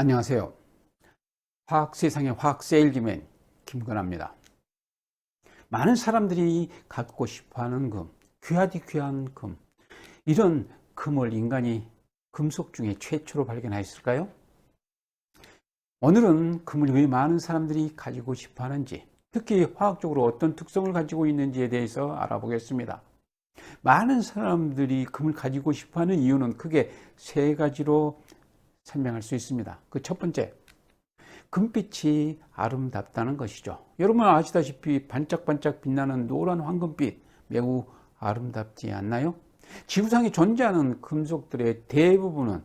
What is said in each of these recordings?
안녕하세요. 화학세상의 화학세일즈맨 김건아입니다. 많은 사람들이 갖고 싶어하는 금, 귀하디 귀한 금, 이런 금을 인간이 금속 중에 최초로 발견하였을까요? 오늘은 금을 왜 많은 사람들이 가지고 싶어하는지, 특히 화학적으로 어떤 특성을 가지고 있는지에 대해서 알아보겠습니다. 많은 사람들이 금을 가지고 싶어하는 이유는 크게 세 가지로 설명할 수 있습니다. 그 첫 번째, 금빛이 아름답다는 것이죠. 여러분 아시다시피 반짝반짝 빛나는 노란 황금빛 매우 아름답지 않나요? 지구상에 존재하는 금속들의 대부분은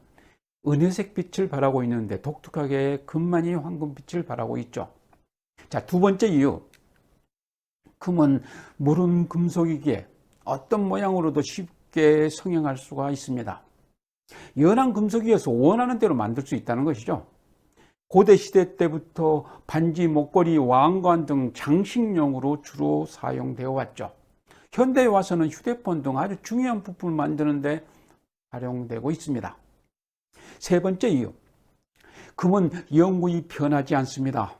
은혜색 빛을 발하고 있는데 독특하게 금만이 황금빛을 발하고 있죠. 자, 두 번째 이유. 금은 무른 금속이기에 어떤 모양으로도 쉽게 성형할 수가 있습니다. 연한 금속이어서 원하는 대로 만들 수 있다는 것이죠. 고대 시대 때부터 반지, 목걸이, 왕관 등 장식용으로 주로 사용되어 왔죠. 현대에 와서는 휴대폰 등 아주 중요한 부품을 만드는데 활용되고 있습니다. 세 번째 이유. 금은 영구히 변하지 않습니다.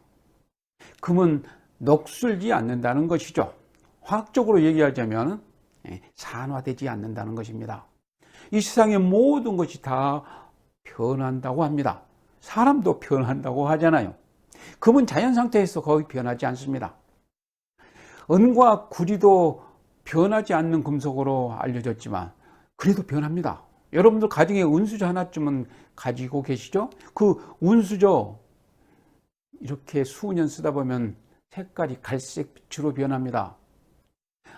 금은 녹슬지 않는다는 것이죠. 화학적으로 얘기하자면 산화되지 않는다는 것입니다. 이 세상의 모든 것이 다 변한다고 합니다. 사람도 변한다고 하잖아요. 금은 자연 상태에서 거의 변하지 않습니다. 은과 구리도 변하지 않는 금속으로 알려졌지만 그래도 변합니다. 여러분들 가정에 은수저 하나쯤은 가지고 계시죠? 그 은수저 이렇게 수년 쓰다 보면 색깔이 갈색빛으로 변합니다.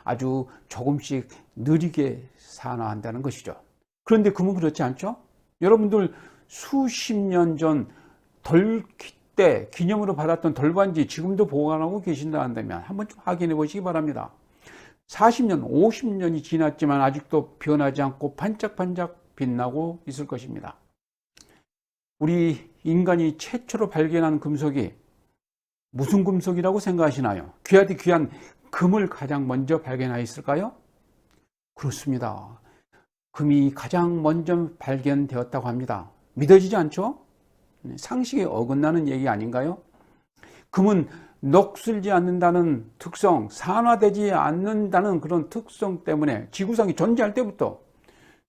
아주 조금씩 느리게 산화한다는 것이죠. 그런데 금은 그렇지 않죠? 여러분들 수십 년 전 덜 때 기념으로 받았던 돌반지 지금도 보관하고 계신다 한다면 한번 좀 확인해 보시기 바랍니다. 40년, 50년이 지났지만 아직도 변하지 않고 반짝반짝 빛나고 있을 것입니다. 우리 인간이 최초로 발견한 금속이 무슨 금속이라고 생각하시나요? 귀하디 귀한 금을 가장 먼저 발견하였을까요? 그렇습니다. 금이 가장 먼저 발견되었다고 합니다. 믿어지지 않죠? 상식에 어긋나는 얘기 아닌가요? 금은 녹슬지 않는다는 특성, 산화되지 않는다는 그런 특성 때문에 지구상이 존재할 때부터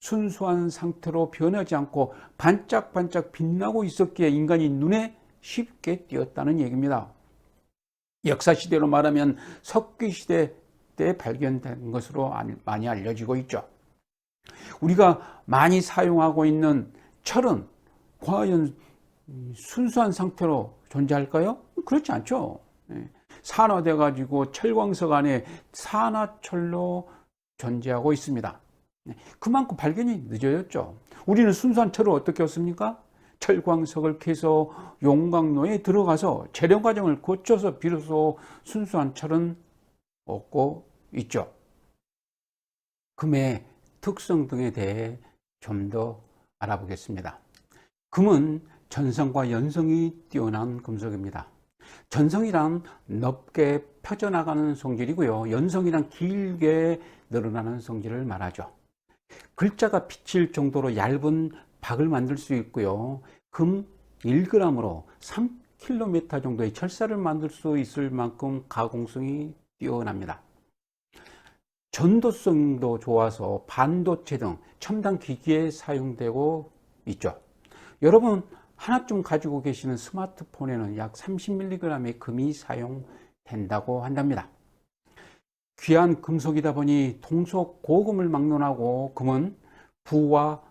순수한 상태로 변하지 않고 반짝반짝 빛나고 있었기에 인간이 눈에 쉽게 띄었다는 얘기입니다. 역사시대로 말하면 석기시대 때 발견된 것으로 많이 알려지고 있죠. 우리가 많이 사용하고 있는 철은 과연 순수한 상태로 존재할까요? 그렇지 않죠. 산화돼 가지고 철광석 안에 산화철로 존재하고 있습니다. 그만큼 발견이 늦어졌죠. 우리는 순수한 철을 어떻게 얻습니까? 철광석을 캐서 용광로에 들어가서 재련 과정을 거쳐서 비로소 순수한 철은 얻고 있죠. 금의 특성 등에 대해 좀 더 알아보겠습니다. 금은 전성과 연성이 뛰어난 금속입니다. 전성이란 넓게 펴져나가는 성질이고요. 연성이란 길게 늘어나는 성질을 말하죠. 글자가 비칠 정도로 얇은 박을 만들 수 있고요. 금 1g으로 3km 정도의 철사를 만들 수 있을 만큼 가공성이 뛰어납니다. 전도성도 좋아서 반도체 등 첨단 기기에 사용되고 있죠. 여러분 하나쯤 가지고 계시는 스마트폰에는 약 30mg의 금이 사용된다고 한답니다. 귀한 금속이다 보니 동속 고금을 막론하고 금은 부와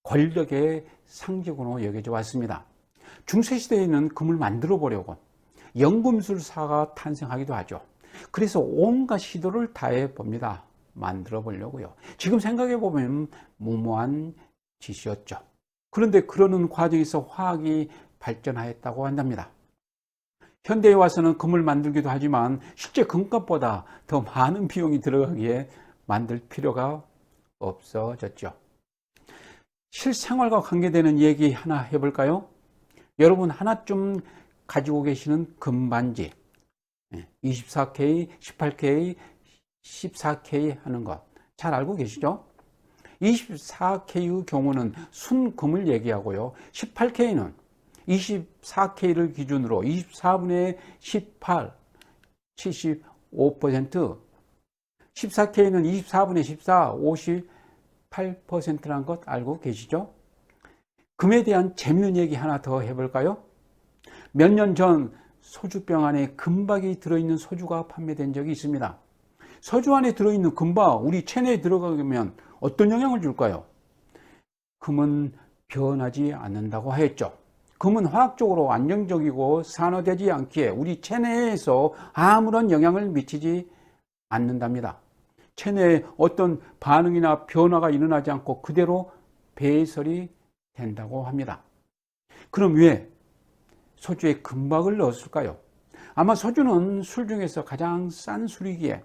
권력의 상징으로 여겨져 왔습니다. 중세시대에는 금을 만들어 보려고 연금술사가 탄생하기도 하죠. 그래서 온갖 시도를 다해 봅니다. 만들어 보려고요. 지금 생각해 보면 무모한 짓이었죠. 그런데 그러는 과정에서 화학이 발전하였다고 한답니다. 현대에 와서는 금을 만들기도 하지만 실제 금값보다 더 많은 비용이 들어가기에 만들 필요가 없어졌죠. 실생활과 관계되는 얘기 하나 해볼까요? 여러분 하나쯤 가지고 계시는 금반지 24K, 18K, 14K 하는 것 잘 알고 계시죠? 24K의 경우는 순금을 얘기하고요. 18K는 24K를 기준으로 24분의 18, 75%, 14K는 24분의 14, 58%라는 것 알고 계시죠? 금에 대한 재밌는 얘기 하나 더 해볼까요? 몇 년 전 소주병 안에 금박이 들어있는 소주가 판매된 적이 있습니다. 소주 안에 들어있는 금박, 우리 체내에 들어가면 어떤 영향을 줄까요? 금은 변하지 않는다고 하였죠. 금은 화학적으로 안정적이고 산화되지 않기에 우리 체내에서 아무런 영향을 미치지 않는답니다. 체내에 어떤 반응이나 변화가 일어나지 않고 그대로 배설이 된다고 합니다. 그럼 왜 소주에 금박을 넣었을까요? 아마 소주는 술 중에서 가장 싼 술이기에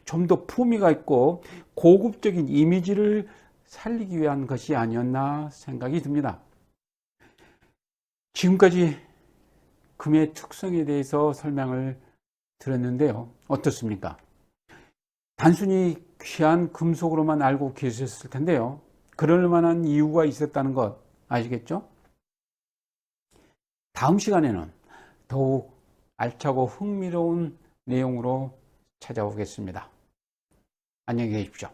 좀 더 품위가 있고 고급적인 이미지를 살리기 위한 것이 아니었나 생각이 듭니다. 지금까지 금의 특성에 대해서 설명을 드렸는데요. 어떻습니까? 단순히 귀한 금속으로만 알고 계셨을 텐데요. 그럴 만한 이유가 있었다는 것 아시겠죠? 다음 시간에는 더욱 알차고 흥미로운 내용으로 찾아오겠습니다. 안녕히 계십시오.